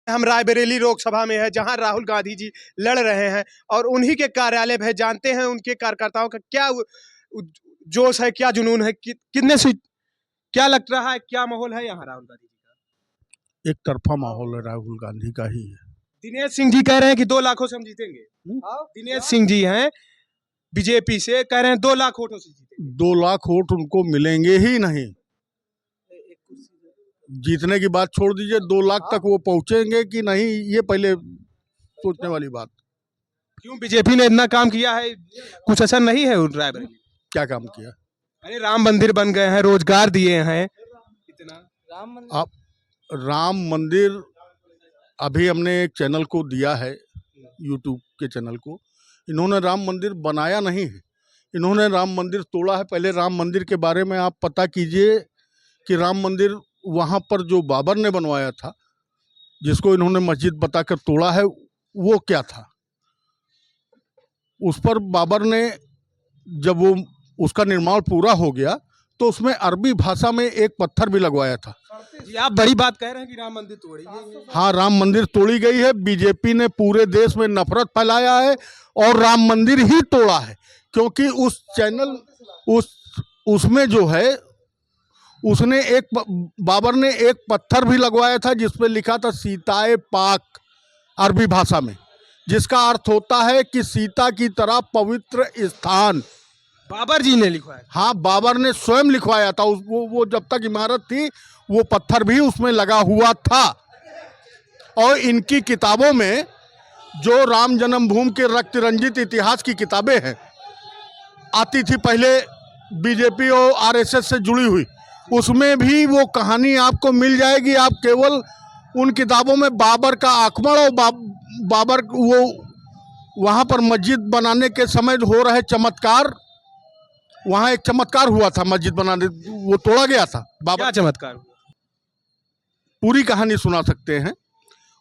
हम रायबरेली लोकसभा में है जहां राहुल गांधी जी लड़ रहे हैं और उन्हीं के कार्यालय में जानते हैं उनके कार्यकर्ताओं का क्या जोश है, क्या जुनून है, कितने सीट, क्या लग रहा है, क्या माहौल है यहाँ राहुल गांधी जी का? एक तरफा माहौल है, राहुल गांधी का ही है। दिनेश सिंह जी कह रहे हैं कि 2 लाखों से हम जीतेंगे। दिनेश सिंह जी हैं बीजेपी से, कह रहे हैं 2 लाख वोटों से जीतेंगे। 2 लाख वोट उनको मिलेंगे ही नहीं। जीतने की बात छोड़ दीजिए, 2 लाख तक वो पहुंचेंगे कि नहीं, ये पहले सोचने वाली बात। क्यों बीजेपी ने इतना काम किया है, कुछ असर नहीं है रायबरेली? क्या काम किया? अरे राम मंदिर बन गए हैं, रोजगार दिए हैं, इतना आप राम मंदिर अभी हमने एक चैनल को दिया है, यूट्यूब के चैनल को। इन्होंने राम मंदिर बनाया नहीं है, इन्होंने राम मंदिर तोड़ा है। पहले राम मंदिर के बारे में आप पता कीजिए कि राम मंदिर वहाँ पर जो बाबर ने बनवाया था, जिसको इन्होंने मस्जिद बताकर तोड़ा है, वो क्या था। उस पर बाबर ने, जब वो उसका निर्माण पूरा हो गया तो उसमें अरबी भाषा में एक पत्थर भी लगवाया था। जी आप बड़ी बात कह रहे हैं कि राम मंदिर तोड़ी गई है। हाँ, राम मंदिर तोड़ी गई है। बीजेपी ने पूरे देश में नफरत फैलाया है और राम मंदिर ही तोड़ा है, क्योंकि उस चैनल उसमें जो है, उसने बाबर ने एक पत्थर भी लगवाया था जिसपे लिखा था सीताए पाक, अरबी भाषा में, जिसका अर्थ होता है कि सीता की तरह पवित्र स्थान। बाबर जी ने लिखवाया? हाँ, बाबर ने स्वयं लिखवाया था। वो जब तक इमारत थी वो पत्थर भी उसमें लगा हुआ था। और इनकी किताबों में जो राम जन्मभूमि के रक्त रंजित इतिहास की किताबें हैं, आती थी पहले बीजेपी और आरएसएस से जुड़ी हुई, उसमें भी वो कहानी आपको मिल जाएगी। आप केवल उन किताबों में बाबर का आक्रमण और बाबर वो वहाँ पर मस्जिद बनाने के समय हो रहे चमत्कार, वहाँ एक चमत्कार हुआ था मस्जिद बनाने, वो तोड़ा गया था। बाबर, क्या चमत्कार? पूरी कहानी सुना सकते हैं।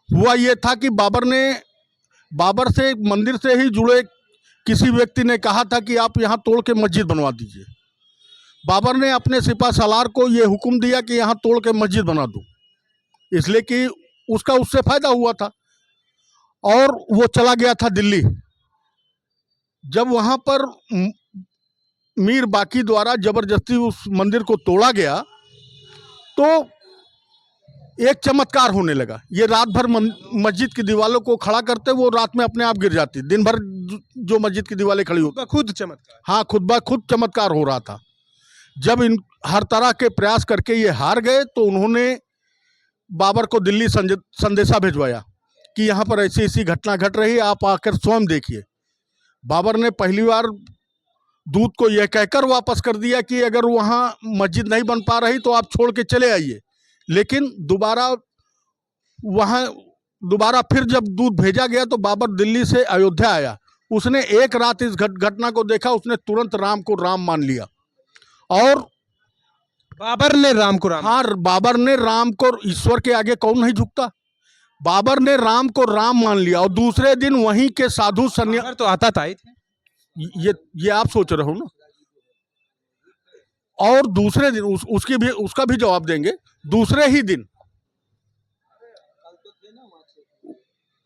हुआ ये था कि बाबर से, मंदिर से ही जुड़े किसी व्यक्ति ने कहा था कि आप यहाँ तोड़ के मस्जिद बनवा दीजिए। बाबर ने अपने सिपा सालार को ये हुक्म दिया कि यहाँ तोड़ के मस्जिद बना दो, इसलिए कि उसका उससे फायदा हुआ था। और वो चला गया था दिल्ली। जब वहाँ पर मीर बाकी द्वारा जबरदस्ती उस मंदिर को तोड़ा गया तो एक चमत्कार होने लगा। ये रात भर मस्जिद की दीवारों को खड़ा करते, वो रात में अपने आप गिर जाती। दिन भर जो मस्जिद की दीवारें खड़ी होती, खुद चमत्कार। हाँ, खुद ब खुद चमत्कार हो रहा था। जब इन हर तरह के प्रयास करके ये हार गए तो उन्होंने बाबर को दिल्ली संदेशा भिजवाया कि यहाँ पर ऐसी ऐसी घटना घट रही है, आप आकर स्वयं देखिए। बाबर ने पहली बार दूत को यह कहकर वापस कर दिया कि अगर वहाँ मस्जिद नहीं बन पा रही तो आप छोड़ के चले आइए। लेकिन दोबारा फिर जब दूत भेजा गया तो बाबर दिल्ली से अयोध्या आया। उसने एक रात इस घटना को देखा, उसने तुरंत राम को राम मान लिया। और बाबर ने राम को राम? हाँ, बाबर ने राम को, ईश्वर के आगे कौन नहीं झुकता। बाबर ने राम को राम मान लिया और दूसरे दिन वहीं के साधु सन्यासी तो आता था, ये आप सोच रहे हो ना। और दूसरे दिन उसका भी जवाब देंगे। दूसरे ही दिन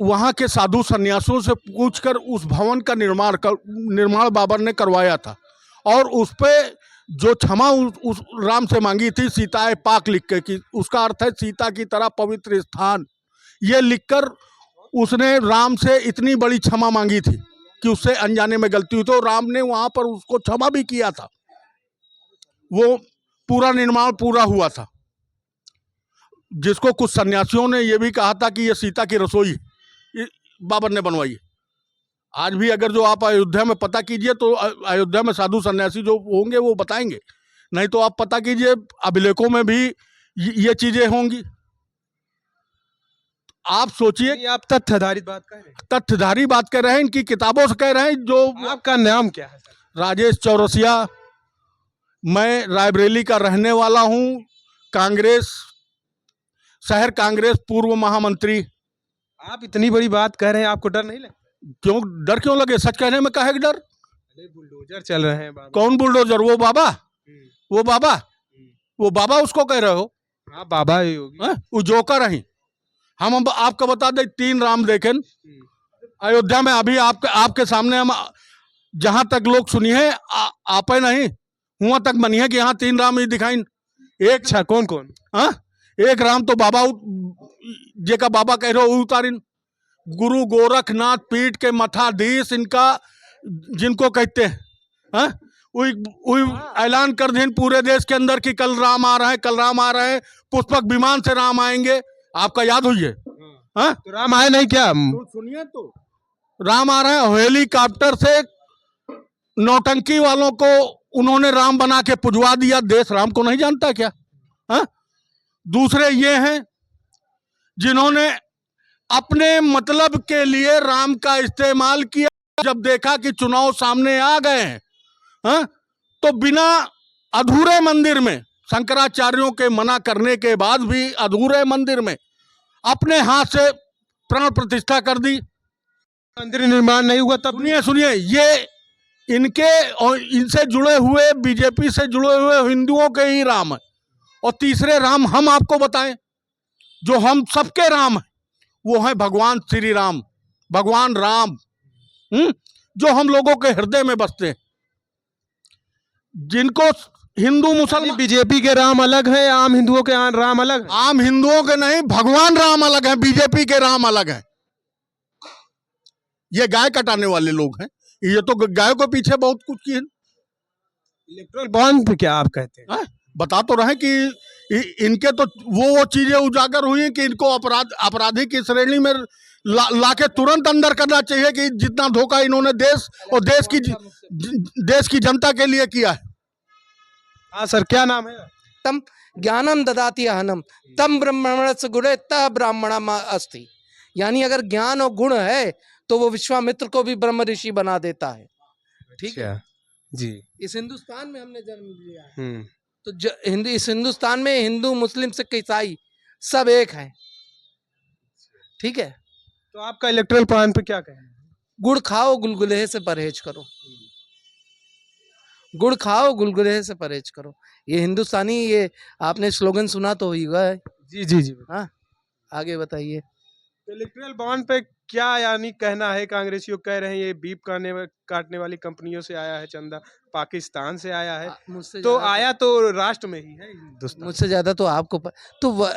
वहां के साधु सन्यासियों से पूछकर उस भवन का निर्माण बाबर ने करवाया था। और उस पे जो क्षमा उस राम से मांगी थी, सीताए पाक लिख के, कि उसका अर्थ है सीता की तरह पवित्र स्थान, ये लिखकर उसने राम से इतनी बड़ी क्षमा मांगी थी कि उससे अनजाने में गलती हुई। तो राम ने वहां पर उसको क्षमा भी किया था। वो पूरा निर्माण पूरा हुआ था, जिसको कुछ सन्यासियों ने यह भी कहा था कि ये सीता की रसोई बाबर ने बनवाई है। आज भी अगर जो आप अयोध्या में पता कीजिए तो अयोध्या में साधु सन्यासी जो होंगे वो बताएंगे, नहीं तो आप पता कीजिए अभिलेखों में भी ये चीजें होंगी। आप सोचिए, आप तथ्यधारी बात कह रहे हैं? तथ्यधारी बात कर रहे हैं, इनकी किताबों से कह रहे हैं। जो आपका नाम क्या है? राजेश चौरसिया, मैं रायबरेली का रहने वाला हूं, कांग्रेस, शहर कांग्रेस पूर्व महामंत्री। आप इतनी बड़ी बात कह रहे हैं, आपको डर नहीं लगता? क्यों डर क्यों लगे, सच कहने में काहे डर। बुलडोजर चल रहे हैं बाबा। कौन बुलडोजर? वो बाबा, वो बाबा उसको कह रहे हो? हाँ, बाबा ही होगी। वो जोकर हैं, हम अब आपको बता दें 3 राम देखें अयोध्या में। अभी आपके सामने हम जहां तक लोग सुनिए आपे नहीं हुआ तक मनिए कि यहाँ 3 राम ही दिखाई। एक अच्छा कौन कौन? हाँ, एक राम तो बाबा जे का बाबा कह रहे हो उतारिन गुरु गोरखनाथ पीठ के मठाधीश इनका जिनको कहते हैं। हाँ, वही ऐलान कर दें पूरे देश के अंदर कि कल राम आ रहे हैं, कल राम आ रहे हैं, पुष्पक विमान से राम आएंगे। आपका याद हुई है? हाँ, तो राम आए नहीं क्या? तो सुनिए तो राम आ रहे हैं हेलीकॉप्टर से, नौटंकी वालों को उन्होंने राम बना के पुजवा दिया। देश राम को नहीं जानता क्या? हाँ, दूसरे ये हैं जिन्होंने अपने मतलब के लिए राम का इस्तेमाल किया। जब देखा कि चुनाव सामने आ गए हैं, हाँ, तो बिना अधूरे मंदिर में, शंकराचार्यों के मना करने के बाद भी अधूरे मंदिर में अपने हाथ से प्राण प्रतिष्ठा कर दी। मंदिर निर्माण नहीं हुआ तब? सुनिए, ये इनके और इनसे जुड़े हुए बीजेपी से जुड़े हुए हिंदुओं के ही राम है। और तीसरे राम हम आपको बताएं जो हम सबके राम है, वो है भगवान श्री राम, भगवान राम, जो हम लोगों के हृदय में बसते हैं। जिनको हिंदू मुसलमान, बीजेपी के राम अलग है, आम हिंदुओं के राम अलग है? आम हिंदुओं के नहीं, भगवान राम अलग है, बीजेपी के राम अलग है। ये गाय कटाने वाले लोग हैं, ये तो गाय को पीछे बहुत कुछ किए। इलेक्ट्रल बॉन्ड पे क्या आप कहते हैं? बता तो रहे कि इनके तो वो चीजें उजागर हुई हैं कि इनको अपराधी की श्रेणी में लाके तुरंत अंदर करना चाहिए कि जितना धोखा इन्होंने देश और देश की जनता के लिए किया है। हाँ सर, क्या नाम है? तम ज्ञानम ददाति अहनम तम ब्रह्मणस्य गुणे तह ब्राह्मणम अस्ति। यानी अगर ज्ञान और गुण है तो वो विश्वामित्र को भी ब्रह्म ऋषि बना देता है। ठीक है जी। इस हिंदुस्तान में हमने जन्म लिया है, तो इस हिंदुस्तान में हिंदू मुस्लिम सिख ईसाई सब एक हैं। ठीक है, तो आपका इलेक्ट्रल प्लान पे क्या कहना है? गुड़ खाओ गुलगुले से परहेज करो, गुड़ खाओ गुलगुले से परहेज करो। ये हिंदुस्तानी, ये आपने स्लोगन सुना तो होगा। जी जी जी। हाँ, आगे बताइए। इलेक्ट्रल बॉन्ड पे क्या यानी कहना है? कांग्रेसियों कह रहे हैं ये बीप काटने वाली कंपनियों से आया है चंदा, पाकिस्तान से आया है। मुझसे तो आया तो राष्ट्र में ही है हिंदुस्तान। मुझसे ज्यादा तो आपको तो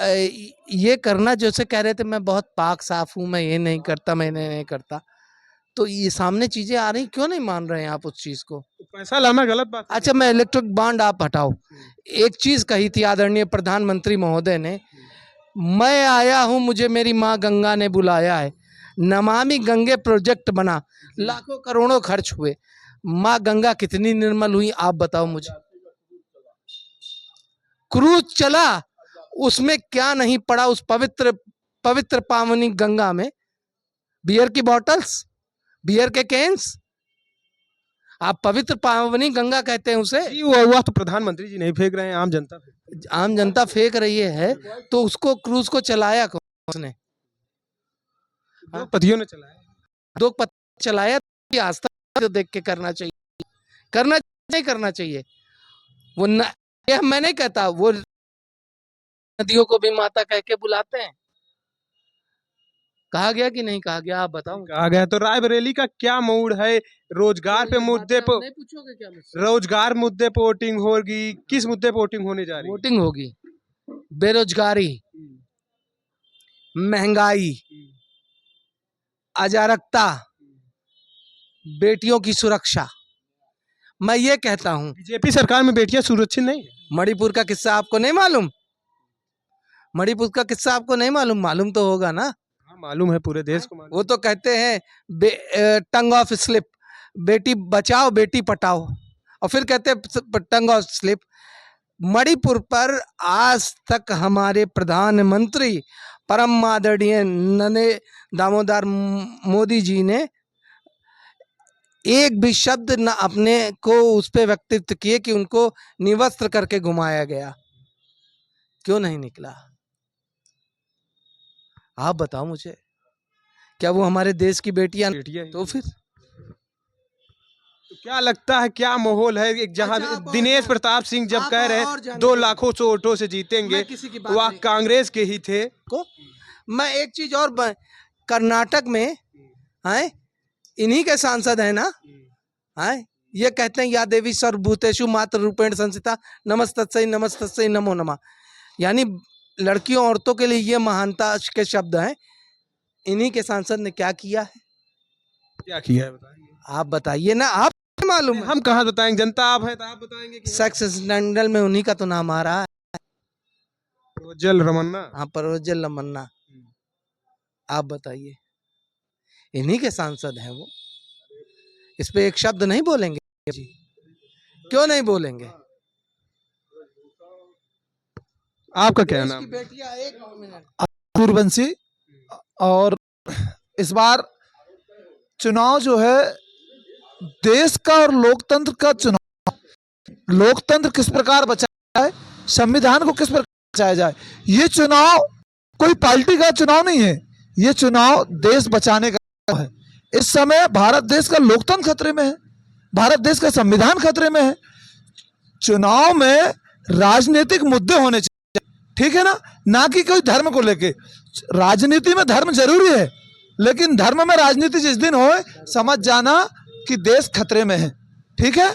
ये करना जैसे कह रहे थे मैं बहुत पाक साफ हूँ, मैं ये नहीं करता, मैं नहीं करता, तो ये सामने चीजें आ रही, क्यों नहीं मान रहे हैं आप उस चीज को? तो पैसा लाना गलत बात है। अच्छा, मैं इलेक्ट्रिक बॉन्ड आप हटाओ। एक चीज कही थी आदरणीय प्रधानमंत्री महोदय ने, मैं आया हूं, मुझे मेरी माँ गंगा ने बुलाया है। नमामि गंगे प्रोजेक्ट बना, लाखों करोड़ों खर्च हुए, माँ गंगा कितनी निर्मल हुई आप बताओ मुझे। क्रूज चला, उसमें क्या नहीं पड़ा उस पवित्र पवित्र पावनी गंगा में? बियर की बॉटल्स, बियर के कैंस। आप पवित्र पावनी गंगा कहते हैं उसे? जी, हुआ तो प्रधानमंत्री जी नहीं फेंक रहे हैं, आम जनता फेंक रही है। तो उसको क्रूज को चलाया कौन? उसने दो पतियों ने चलाया। दो पति चलाया। आस्था देख के करना चाहिए, करना चाहिए। वो यह मैं नहीं कहता, वो नदियों को भी माता कह के बुलाते हैं। कहा गया कि नहीं कहा गया? आप बताओ। कहा गया। तो रायबरेली का क्या मूड है? रोजगार पे मुद्दे पे, नहीं पूछोगे क्या मुझसे? रोजगार मुद्दे पे वोटिंग होगी, किस मुद्दे पे वोटिंग होने जा रही है? वोटिंग होगी बेरोजगारी, महंगाई, अराजकता, बेटियों की सुरक्षा। मैं ये कहता हूं, बीजेपी सरकार में बेटियां सुरक्षित नहीं है। मणिपुर का किस्सा आपको नहीं मालूम? मणिपुर का किस्सा आपको नहीं मालूम? मालूम तो होगा ना? हाँ, मालूम है, पूरे देश को मालूम। वो तो कहते हैं tongue of slip, Beti Bachao Beti पटाओ, और फिर कहते हैं टंग ऑफ स्लिप। मणिपुर पर आज तक हमारे प्रधानमंत्री परम आदरणीय नरेंद्र दामोदर मोदी जी ने एक भी शब्द न अपने को उस पे व्यक्तित्व किए कि उनको निवस्त्र करके घुमाया गया। क्यों नहीं निकला? आप बताओ मुझे, क्या वो हमारे देश की बेटियां? तो फिर तो क्या लगता है, क्या माहौल है? एक जहां दिनेश प्रताप सिंह जब कह रहे हैं 2 लाखों से वोटों से जीतेंगे, वह कांग्रेस के ही थे। को मैं एक चीज और कर्नाटक में हैं, इन्हीं के सांसद है ना, हैं, ये कहते हैं या देवी सर्वभूतेषु मातृ रूपेण संस्थिता नमस्तस्यै नमो नमः। यानी लड़कियों औरतों के लिए ये महानता के शब्द हैं। इन्हीं के सांसद ने क्या किया है, क्या किया है बताइए। आप बताइए ना, आप मालूम है। हम कहाँ बताएंगे, जनता आप है तो आप बताएंगे कि सेक्स स्कैंडल में उन्हीं का तो नाम आ रहा है। जल रमन्ना। हाँ, परवजल लमन्ना, आप बताइए, इन्हीं के सांसद हैं वो। इस पे एक शब्द नहीं बोलेंगे जी, क्यों नहीं बोलेंगे? आपका क्या नाम? बेटियां, एक मिनट। सूर्यवंशी। और इस बार चुनाव जो है देश का और लोकतंत्र का चुनाव, लोकतंत्र किस प्रकार बचाया जाए, संविधान को किस प्रकार बचाया जाए, ये चुनाव कोई पार्टी का चुनाव नहीं है, ये चुनाव देश बचाने का है। इस समय भारत देश का लोकतंत्र खतरे में है, भारत देश का संविधान खतरे में है। चुनाव में राजनीतिक मुद्दे होने चाहिए, ठीक है ना कि कोई धर्म को लेके। राजनीति में धर्म जरूरी है, लेकिन धर्म में राजनीति जिस दिन हो समझ जाना कि देश खतरे में है, ठीक है।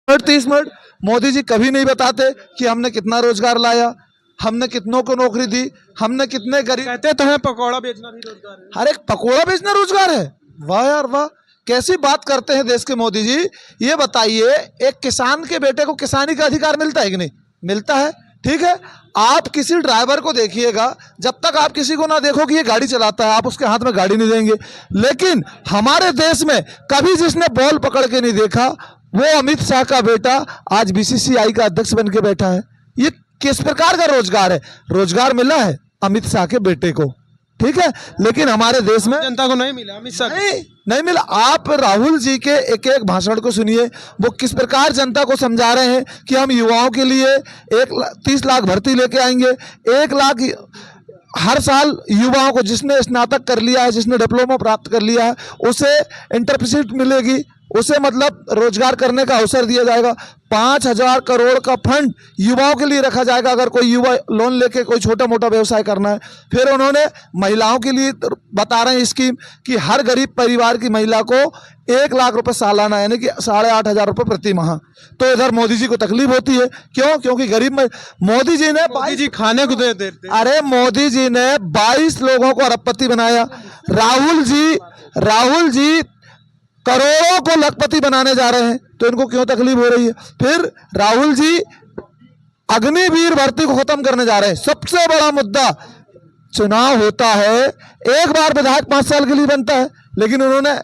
30 मिनट मोदी जी कभी नहीं बताते कि हमने कितना रोजगार लाया, हमने कितनों को नौकरी दी, हमने कितने गरीब। कहते तो है पकौड़ा बेचना भी रोजगार है। हर एक पकौड़ा बेचना रोजगार है। वाह यार वाह, कैसी बात करते हैं देश के मोदी जी। ये बताइए, एक किसान के बेटे को किसानी का अधिकार मिलता है कि नहीं? मिलता है, ठीक है। आप किसी ड्राइवर को देखिएगा, जब तक आप किसी को ना देखो कि ये गाड़ी चलाता है, आप उसके हाथ में गाड़ी नहीं देंगे। लेकिन हमारे देश में कभी जिसने बॉल पकड़ के नहीं देखा, वो अमित शाह का बेटा आज बीसीसीआई का अध्यक्ष बन के बैठा है। ये किस प्रकार का रोजगार है? रोजगार मिला है अमित शाह के बेटे को, ठीक है, लेकिन हमारे देश में जनता को नहीं मिला, अमित शाह नहीं मिला। आप राहुल जी के एक एक भाषण को सुनिए, वो किस प्रकार जनता को समझा रहे हैं कि हम युवाओं के लिए 30 लाख भर्ती लेके आएंगे, 1 लाख हर साल युवाओं को, जिसने स्नातक कर लिया है, जिसने डिप्लोमा प्राप्त कर लिया है, उसे इंटर्नशिप मिलेगी, उसे मतलब रोजगार करने का अवसर दिया जाएगा। 5,000 करोड़ का फंड युवाओं के लिए रखा जाएगा अगर कोई युवा लोन लेके कोई छोटा मोटा व्यवसाय करना है। फिर उन्होंने महिलाओं के लिए बता रहे हैं स्कीम कि हर गरीब परिवार की महिला को 1 लाख रुपए सालाना, यानी कि 8,500 रुपए प्रति माह। तो इधर मोदी जी को तकलीफ होती है, क्यों? क्योंकि गरीब मोदी जी ने खाने को दे देते। अरे मोदी जी ने 22 लोगों को अरबपति बनाया। राहुल जी करोड़ों को लखपति बनाने जा रहे हैं, तो इनको क्यों तकलीफ हो रही है? फिर राहुल जी अग्निवीर भर्ती को खत्म करने जा रहे हैं। सबसे बड़ा मुद्दा, चुनाव होता है, एक बार विधायक 5 साल के लिए बनता है, लेकिन उन्होंने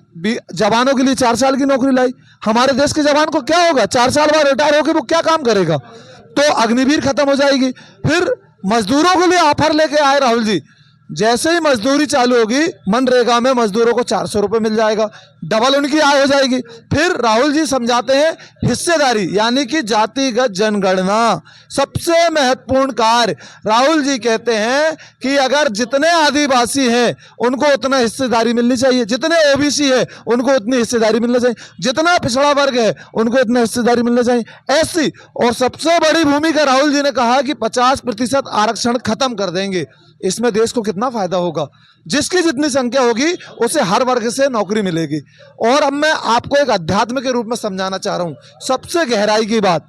जवानों के लिए 4 साल की नौकरी लाई। हमारे देश के जवान को क्या होगा? 4 साल बाद रिटायर होकर वो क्या काम करेगा? तो अग्निवीर खत्म हो जाएगी। फिर मजदूरों के लिए ऑफर लेके आए राहुल जी, जैसे ही मजदूरी चालू होगी मनरेगा में मजदूरों को 400 रुपए मिल जाएगा, डबल उनकी आय हो जाएगी। फिर राहुल जी समझाते हैं हिस्सेदारी, यानी कि जातिगत जनगणना सबसे महत्वपूर्ण कार्य। राहुल जी कहते हैं कि अगर जितने आदिवासी हैं उनको उतना हिस्सेदारी मिलनी चाहिए, जितने ओबीसी है उनको उतनी हिस्सेदारी मिलनी चाहिए, जितना पिछड़ा वर्ग है उनको इतना हिस्सेदारी मिलना चाहिए, ऐसी। और सबसे बड़ी भूमिका राहुल जी ने कहा कि 50% आरक्षण खत्म कर देंगे। इसमें देश को कितना फायदा होगा? जिसकी जितनी संख्या होगी उसे हर वर्ग से नौकरी मिलेगी। और अब मैं आपको एक अध्यात्म के रूप में समझाना चाह रहा हूं, सबसे गहराई की बात।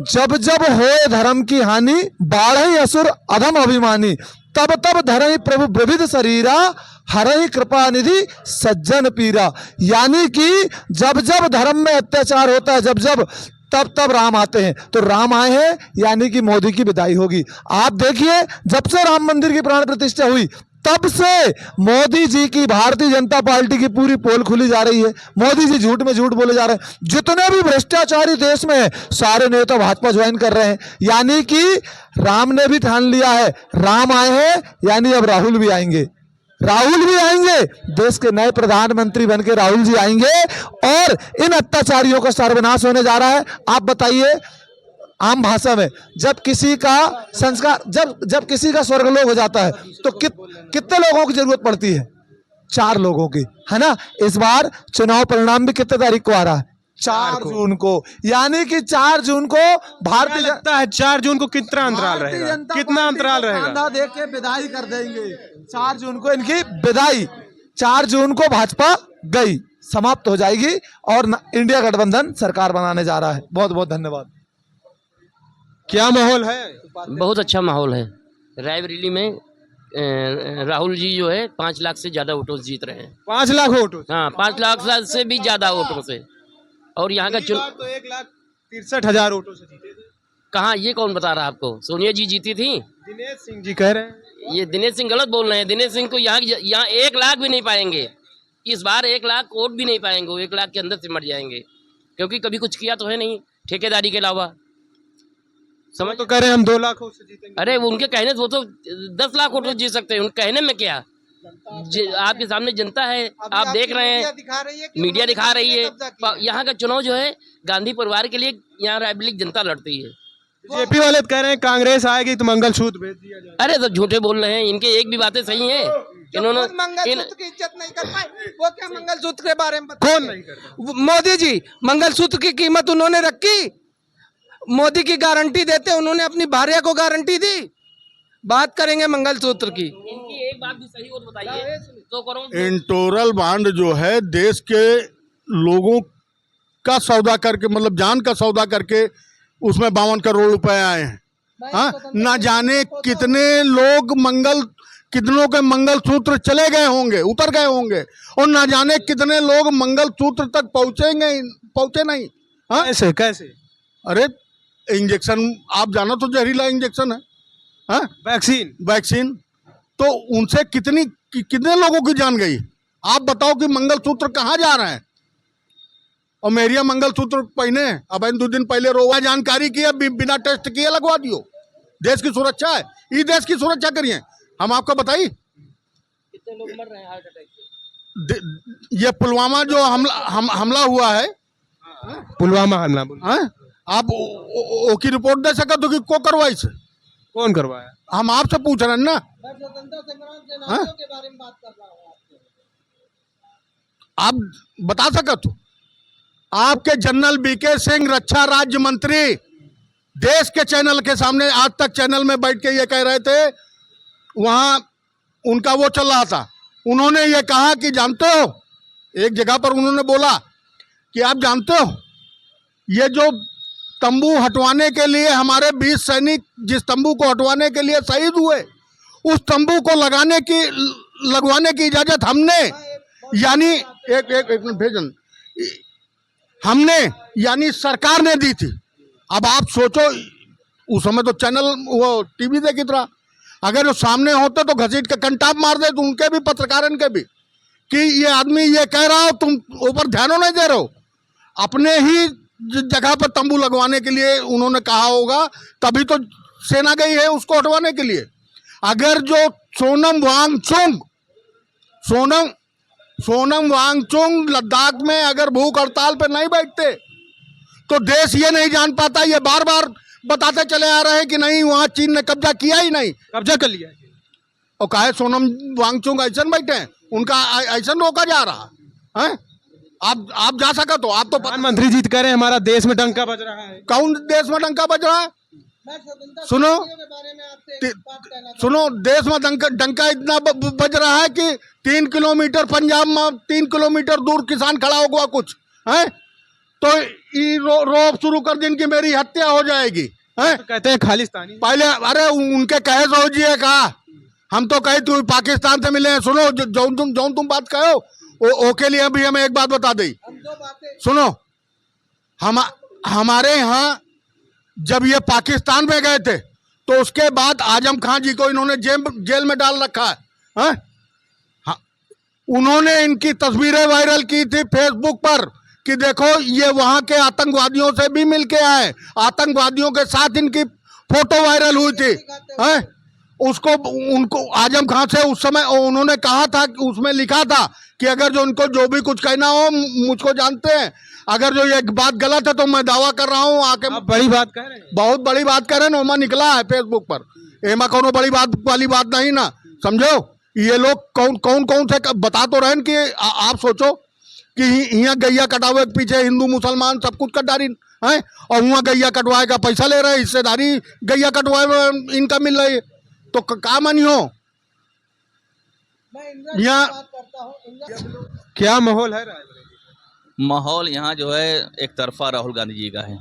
जब जब होए धर्म की हानि, बाढ़ई असुर अधम अभिमानी, तब तब धरई प्रभु विविध शरीरा, हरई कृपा निधि सज्जन पीरा। यानी कि जब जब धर्म में अत्याचार होता है, जब तब तब राम आते हैं। तो राम आए हैं, यानी कि मोदी की विदाई होगी। आप देखिए, जब से राम मंदिर की प्राण प्रतिष्ठा हुई तब से मोदी जी की, भारतीय जनता पार्टी की पूरी पोल खुली जा रही है। मोदी जी झूठ में झूठ बोले जा रहे हैं। जितने भी भ्रष्टाचारी देश में है सारे नेता भाजपा ज्वाइन कर रहे हैं। यानी कि राम ने भी ठान लिया है, राम आए हैं, यानी अब राहुल भी आएंगे, राहुल भी आएंगे, देश के नए प्रधानमंत्री बनके राहुल जी आएंगे और इन अत्याचारियों का सर्वनाश होने जा रहा है। आप बताइए, आम भाषा में, जब किसी का संस्कार, जब किसी का स्वर्गलोक हो जाता है तो कितने लोगों की जरूरत पड़ती है? 4 लोगों की, है ना। इस बार चुनाव परिणाम भी कितने तारीख को आ रहा है? 4 जून को, यानी कि 4 जून को भारतीय लगता है 4 जून को कितना अंतराल भारतीय रहेगा, जनता कितना पार्टी अंतराल को रहेगा? कांधा दे के विदाई कर देंगे। 4 जून को इनकी विदाई, 4 जून को भाजपा गई, समाप्त हो जाएगी और इंडिया गठबंधन सरकार बनाने जा रहा है। बहुत बहुत धन्यवाद। क्या माहौल है? बहुत अच्छा माहौल है। रायबरेली में राहुल जी जो है 5 लाख से ज्यादा वोटों से जीत रहे हैं। 5 लाख वोट? हाँ, 5 लाख से भी ज्यादा वोटों से। और यहाँ का चुनाव तो 1,63,000 वोटों से जीते थे। कहाँ, ये कौन बता रहा है आपको? सोनिया जी जीती थी। दिनेश सिंह जी कह रहे हैं। ये दिनेश सिंह गलत बोल रहे हैं। दिनेश सिंह को यहाँ 1 लाख भी नहीं पाएंगे इस बार। 1 लाख वोट भी नहीं पाएंगे, वो 1 लाख के अंदर से मर जाएंगे, क्योंकि कभी कुछ किया तो है नहीं ठेकेदारी के अलावा। समझ तो कह रहे हैं हम 2 लाख से जीतेंगे। अरे उनके कहने से वो तो 10 लाख वोट जीत सकते हैं, उनके कहने में क्या। आपके सामने जनता है, आप देख रहे हैं, मीडिया दिखा रही है। यहाँ का चुनाव जो है गांधी परिवार के लिए यहाँ रायबरेली जनता लड़ती है। बीजेपी वाले तो कह रहे हैं कांग्रेस आएगी तो मंगलसूत्र भेज दिया जाएगा। अरे सब झूठे बोल रहे हैं, इनके एक भी बातें सही है। इन्होंने मंगलसूत्र की इज्जत नहीं कर पाए, वो क्या मंगलसूत्र के बारे में कौन नहीं करता? मोदी जी मंगलसूत्र की कीमत उन्होंने रखी, मोदी की गारंटी देते, उन्होंने अपनी भार्या को गारंटी दी। बात करेंगे मंगलसूत्र की। इनकी एक बात भी सही हो तो बताइए। 2 करोड़ इंटोरल बांड जो है देश के लोगों का सौदा करके, मतलब जान का सौदा करके उसमें 52 करोड़ रुपए आए हैं। हाँ, ना जाने कितने लोग कितनों के मंगलसूत्र चले गए होंगे, उतर गए होंगे, और ना जाने कितने लोग मंगलसूत्र तक पहुंचे नहीं। हाँ, कैसे कैसे? अरे इंजेक्शन आप जानो तो जहरीला इंजेक्शन है। हाँ, वैक्सीन तो उनसे कितने लोगों की जान गई। आप बताओ कि मंगलसूत्र कहाँ जा रहे हैं। और मेरिया मंगलसूत्र पहने, अब 2 दिन पहले रोवा जानकारी किया, बिना टेस्ट किए लगवा दियो। देश की सुरक्षा है, ये देश की सुरक्षा करिए। हम आपको बताइए कितने लोग मर रहे हैं हार्ट अटैक से। ये पुलवामा जो हमला हुआ है, पुलवामा हमला, हाँ, आप की रिपोर्ट दे सका तो कि को करवाई से? कौन करवाया? हम आपसे पूछ रहे हैं ना। हाँ? आप बता सका तो? आपके जनरल बीके सिंह रक्षा राज्य मंत्री देश के चैनल के सामने, आज तक चैनल में बैठ के ये कह रहे थे, वहां उनका वो चल रहा था, उन्होंने ये कहा कि जानते हो, एक जगह पर उन्होंने बोला कि आप जानते हो ये जो तंबू हटवाने के लिए हमारे 20 सैनिक जिस तंबू को हटवाने के लिए शहीद हुए, उस तंबू को लगवाने की इजाजत हमने, यानी एक मिनट भेजन, हमने यानी सरकार ने दी थी। अब आप सोचो, उस समय तो चैनल वो टीवी देखी तरह, अगर वो सामने होते तो घसीट के कंटाप मार दे, तो उनके भी, पत्रकारों के भी, कि ये आदमी ये कह रहा हो, तुम ऊपर ध्यान नहीं दे रहे हो। अपने ही जगह पर तंबू लगवाने के लिए उन्होंने कहा होगा, तभी तो सेना गई है उसको हटवाने के लिए। अगर जो सोनम वांगचुक लद्दाख में अगर भूख हड़ताल पर नहीं बैठते तो देश ये नहीं जान पाता। ये बार बार बताते चले आ रहे हैं कि नहीं, वहां चीन ने कब्जा किया ही नहीं, कब्जा कर लिया। और काहे सोनम वांगचुक ऐसा बैठे हैं, उनका ऐसा रोका जा रहा है। आप जा सका तो आप तो प्रधानमंत्री जी कह रहे हैं हमारा देश में डंका बज रहा है। कौन देश में डंका बज रहा है? सुनो, देश में डंका इतना बज रहा है कि 3 किलोमीटर पंजाब में 3 किलोमीटर दूर किसान खड़ा होगा कुछ है तो रोब शुरू कर दिन की मेरी हत्या हो जाएगी है? तो कहते हैं खालिस्तानी। पहले अरे उनके कहे सो जी कहा, हम तो कहे तू पाकिस्तान से मिले हैं। सुनो, जो तुम बात कहो ओके लिए अभी हमें एक बात बता दी। सुनो, हमारे यहाँ जब ये पाकिस्तान में गए थे तो उसके बाद आजम खान जी को इन्होंने जेल में डाल रखा है। हाँ, उन्होंने इनकी तस्वीरें वायरल की थी फेसबुक पर कि देखो ये वहां के आतंकवादियों से भी मिलके आए, आतंकवादियों के साथ इनकी फोटो वायरल हुई थी। है उसको उनको आजम खान से उस समय उन्होंने कहा था, उसमें लिखा था कि अगर जो उनको जो भी कुछ कहना हो मुझको जानते हैं, अगर जो ये बात गलत है तो मैं दावा कर रहा हूँ आके। आप बड़ी बात कह रहे हैं, बहुत बड़ी बात कह रहे हैं, नोमा निकला है फेसबुक पर। एमा कोनो बड़ी बात वाली बात नहीं ना, समझो। ये लोग कौन से बता तो रहे कि आप सोचो कि यहाँ गैया कटावे के पीछे हिंदू मुसलमान सब कुछ कट डाली है, और वहाँ गैया कटवाए का पैसा ले रहे हैं, हिस्सेदारी गैया कटवाए में इनका मिल रही है, तो का मानी हो यहाँ। क्या माहौल है रायबरेली? माहौल यहाँ जो है एक तरफा राहुल गांधी जी का है।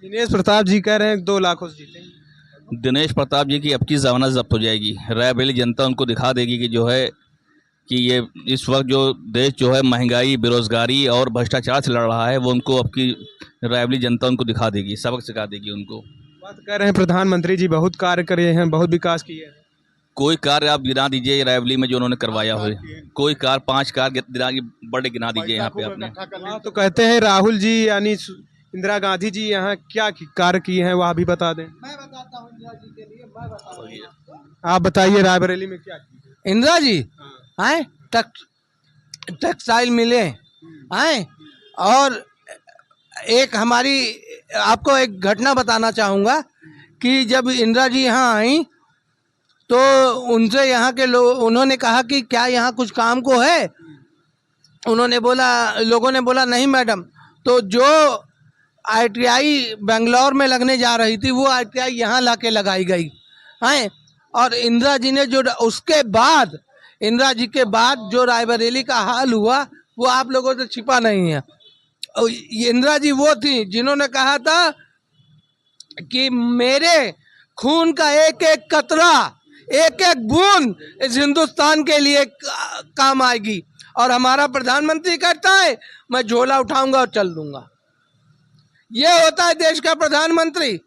दिनेश प्रताप जी कह रहे हैं 2 लाखों से जीतेंगे। दिनेश प्रताप जी की अब की जमानत जब्त हो जाएगी। रायबरेली जनता उनको दिखा देगी कि जो है कि ये इस वक्त जो देश जो है महंगाई, बेरोजगारी और भ्रष्टाचार से लड़ रहा है, वो उनको अब की रायबरेली जनता उनको दिखा देगी, सबक सिखा देगी उनको। बात कर रहे हैं प्रधानमंत्री जी बहुत कार्य करे हैं, बहुत विकास किए हैं। कोई कार्य आप गिना दीजिए रायबरेली में जो उन्होंने करवाया हुए, कोई कार्य 5 कार्य बड़े गिना दीजिए यहाँ पे आपने। हाँ, तो कहते हैं राहुल जी यानी इंदिरा गांधी जी यहाँ क्या कार्य किए हैं वह भी बता दें। मैं बताता हूँ इंदिरा जी के लिए, मैं बताता हूँ। आप बताइए रायबरेली में क्या किए। इंदिरा जी आए टेक्सटाइल मिले आए, और एक हमारी आपको एक घटना बताना चाहूँगा कि जब इंदिरा जी यहाँ आई तो उनसे यहाँ के लोग, उन्होंने कहा कि क्या यहाँ कुछ काम को है, उन्होंने बोला, लोगों ने बोला नहीं मैडम। तो जो ITI बेंगलोर में लगने जा रही थी वो ITI यहाँ लाके लगाई गई है। और इंदिरा जी ने जो उसके बाद, इंदिरा जी के बाद जो रायबरेली का हाल हुआ वो आप लोगों से छिपा नहीं है। इंदिरा जी वो थी जिन्होंने कहा था कि मेरे खून का एक एक कतरा, एक एक बूंद इस हिंदुस्तान के लिए काम आएगी। और हमारा प्रधानमंत्री कहता है मैं झोला उठाऊंगा और चल दूंगा। ये होता है देश का प्रधानमंत्री।